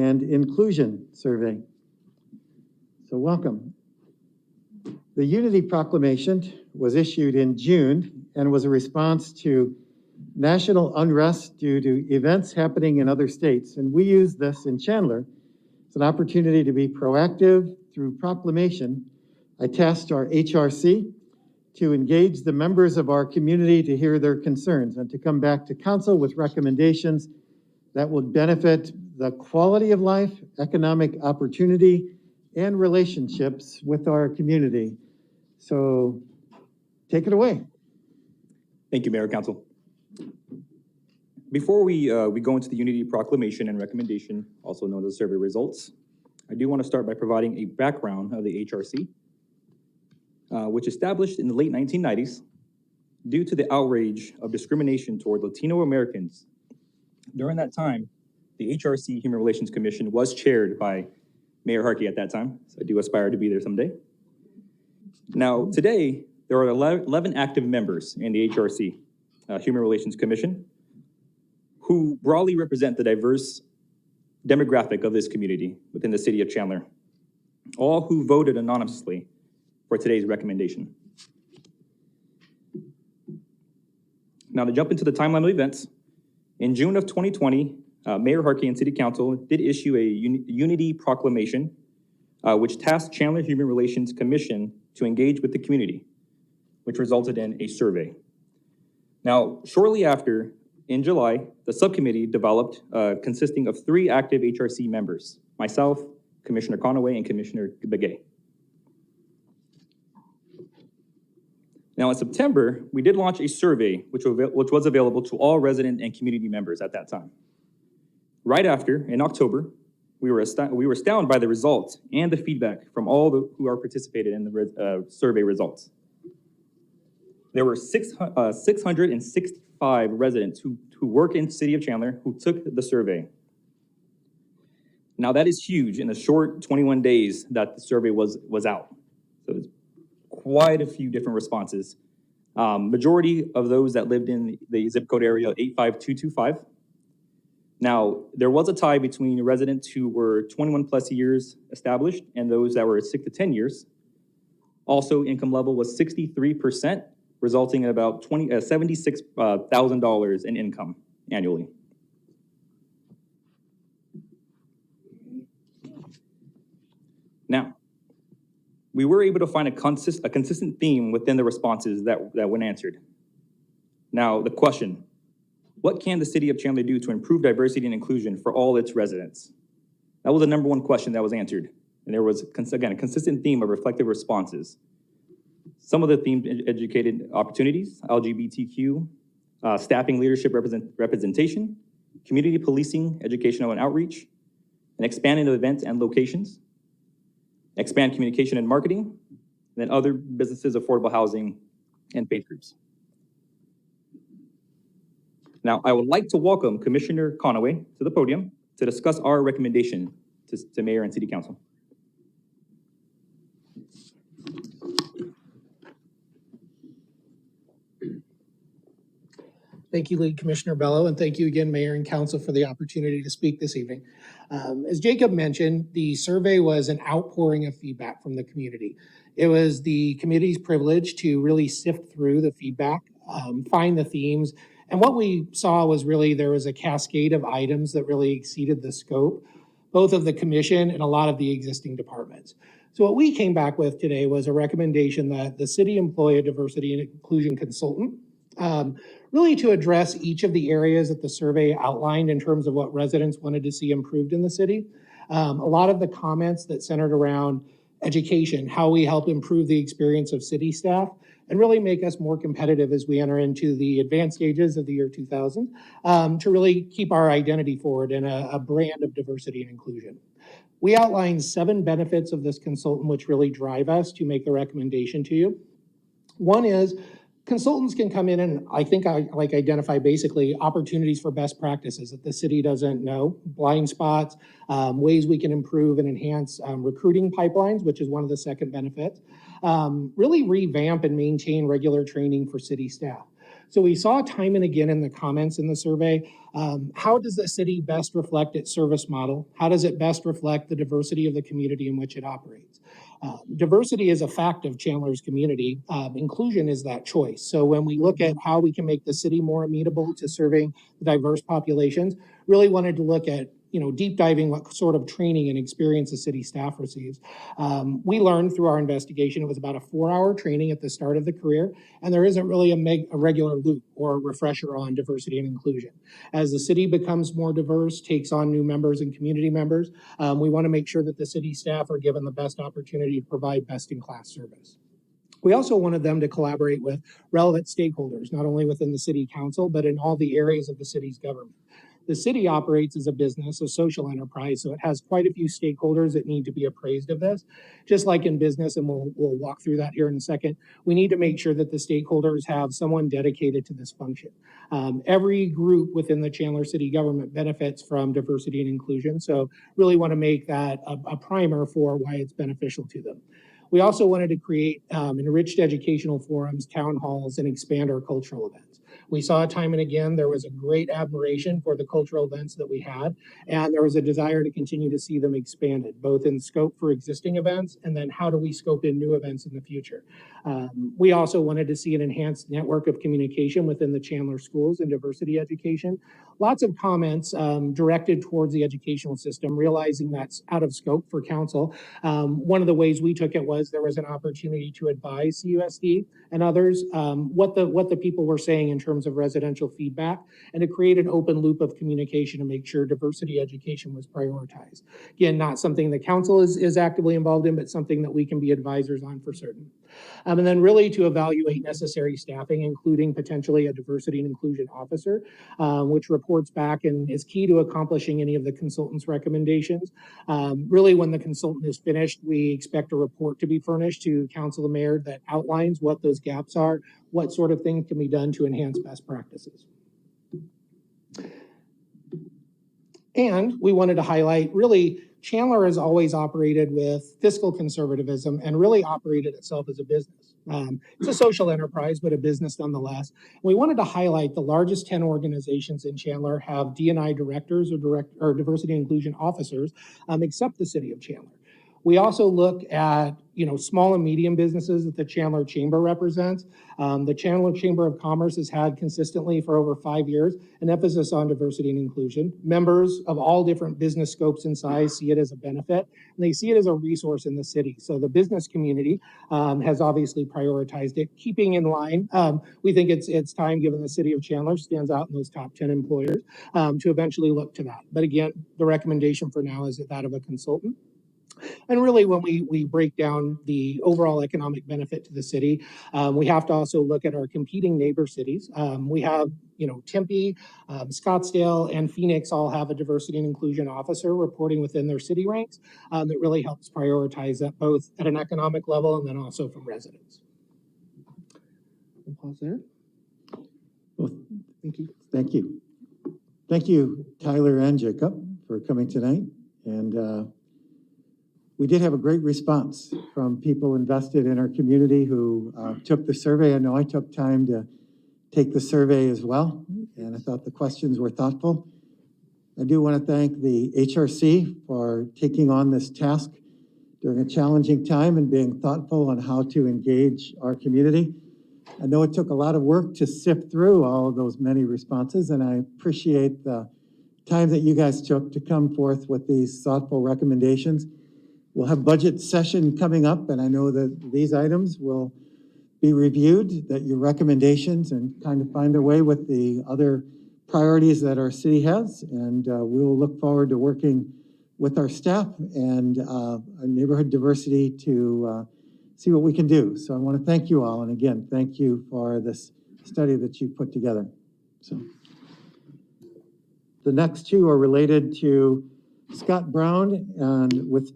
and Inclusion Survey. So welcome. The Unity Proclamation was issued in June and was a response to national unrest due to events happening in other states. And we use this in Chandler as an opportunity to be proactive through proclamation. I tasked our HRC to engage the members of our community to hear their concerns and to come back to council with recommendations that would benefit the quality of life, economic opportunity, and relationships with our community. So take it away. Thank you, Mayor and Council. Before we go into the Unity Proclamation and recommendation, also known as survey results, I do want to start by providing a background of the HRC, which established in the late 1990s due to the outrage of discrimination toward Latino Americans. During that time, the HRC Human Relations Commission was chaired by Mayor Harkey at that time, so I do aspire to be there someday. Now, today, there are 11 active members in the HRC Human Relations Commission who broadly represent the diverse demographic of this community within the city of Chandler, all who voted anonymously for today's recommendation. Now, to jump into the timeline of events, in June of 2020, Mayor Harkey and City Council did issue a Unity Proclamation, which tasked Chandler Human Relations Commission to engage with the community, which resulted in a survey. Now, shortly after, in July, the subcommittee developed, consisting of 3 active HRC members, myself, Commissioner Conaway, and Commissioner Begay. Now, in September, we did launch a survey, which was available to all resident and community members at that time. Right after, in October, we were astounded by the results and the feedback from all who are participated in the survey results. There were 665 residents who work in the City of Chandler who took the survey. Now, that is huge in the short 21 days that the survey was out. So it's quite a few different responses. Majority of those that lived in the zip code area 85225. Now, there was a tie between residents who were 21 plus years established and those that were 6 to 10 years. Also, income level was 63%, resulting in about $76,000 in income annually. Now, we were able to find a consistent theme within the responses that went answered. Now, the question, what can the City of Chandler do to improve diversity and inclusion for all its residents? That was the #1 question that was answered. And there was, again, a consistent theme of reflective responses. Some of the themes: educated opportunities, LGBTQ, staffing, leadership representation, community policing, educational and outreach, and expanding of events and locations, expand communication and marketing, and then other businesses, affordable housing, and faith groups. Now, I would like to welcome Commissioner Conaway to the podium to discuss our recommendation to Mayor and City Council. Thank you, Lead Commissioner Bello, and thank you again, Mayor and Council, for the opportunity to speak this evening. As Jacob mentioned, the survey was an outpouring of feedback from the community. It was the committee's privilege to really sift through the feedback, find the themes, and what we saw was really there was a cascade of items that really exceeded the scope, both of the commission and a lot of the existing departments. So what we came back with today was a recommendation that the city employ a diversity and inclusion consultant, really to address each of the areas that the survey outlined in terms of what residents wanted to see improved in the city. A lot of the comments that centered around education, how we help improve the experience of city staff, and really make us more competitive as we enter into the advanced stages of the year 2000, to really keep our identity forward in a brand of diversity and inclusion. We outlined 7 benefits of this consultant which really drive us to make the recommendation to you. One is consultants can come in and identify basically opportunities for best practices that the city doesn't know, blind spots, ways we can improve and enhance recruiting pipelines, which is one of the second benefits. Really revamp and maintain regular training for city staff. So we saw time and again in the comments in the survey, how does the city best reflect its service model? How does it best reflect the diversity of the community in which it operates? Diversity is a fact of Chandler's community. Inclusion is that choice. So when we look at how we can make the city more amenable to serving diverse populations, really wanted to look at deep diving what sort of training and experience the city staff receives. We learned through our investigation it was about a 4-hour training at the start of the career, and there isn't really a regular loop or a refresher on diversity and inclusion. As the city becomes more diverse, takes on new members and community members, we want to make sure that the city staff are given the best opportunity to provide best-in-class service. We also wanted them to collaborate with relevant stakeholders, not only within the city council, but in all the areas of the city's government. The city operates as a business, a social enterprise, so it has quite a few stakeholders that need to be appraised of this. Just like in business, and we'll walk through that here in a second, we need to make sure that the stakeholders have someone dedicated to this function. Every group within the Chandler City government benefits from diversity and inclusion, so really want to make that a primer for why it's beneficial to them. We also wanted to create enriched educational forums, town halls, and expand our cultural events. We saw time and again there was a great admiration for the cultural events that we had, and there was a desire to continue to see them expanded, both in scope for existing events and then how do we scope in new events in the future. We also wanted to see an enhanced network of communication within the Chandler schools and diversity education. Lots of comments directed towards the educational system, realizing that's out of scope for council. One of the ways we took it was there was an opportunity to advise CUSD and others what the people were saying in terms of residential feedback, and to create an open loop of communication to make sure diversity education was prioritized. Again, not something the council is actively involved in, but something that we can be advisors on for certain. And then really to evaluate necessary staffing, including potentially a diversity and inclusion officer, which reports back and is key to accomplishing any of the consultant's recommendations. Really, when the consultant is finished, we expect a report to be furnished to council and mayor that outlines what those gaps are, what sort of things can be done to enhance best practices. And we wanted to highlight, really, Chandler has always operated with fiscal conservatism and really operated itself as a business. It's a social enterprise, but a business nonetheless. We wanted to highlight the largest 10 organizations in Chandler have D&l directors or diversity and inclusion officers, except the City of Chandler. We also look at small and medium businesses that the Chandler Chamber represents. The Chandler Chamber of Commerce has had consistently for over 5 years an emphasis on diversity and inclusion. Members of all different business scopes and size see it as a benefit, and they see it as a resource in the city. So the business community has obviously prioritized it, keeping in line. We think it's time, given the City of Chandler stands out in those top 10 employers, to eventually look to that. But again, the recommendation for now is that of a consultant. And really, when we break down the overall economic benefit to the city, we have to also look at our competing neighbor cities. We have, Tempe, Scottsdale, and Phoenix all have a diversity and inclusion officer reporting within their city ranks that really helps prioritize that both at an economic level and then also from residents. We'll pause there. Well, thank you. Thank you. Thank you, Tyler and Jacob, for coming tonight. And we did have a great response from people invested in our community who took the survey. I know I took time to take the survey as well, and I thought the questions were thoughtful. I do want to thank the HRC for taking on this task during a challenging time and being thoughtful on how to engage our community. I know it took a lot of work to sift through all of those many responses, and I appreciate the time that you guys took to come forth with these thoughtful recommendations. We'll have budget session coming up, and I know that these items will be reviewed, that your recommendations and kind of find their way with the other priorities that our city has. And we will look forward to working with our staff and our neighborhood diversity to see what we can do. So I want to thank you all. And again, thank you for this study that you put together. So the next two are related to Scott Brown and with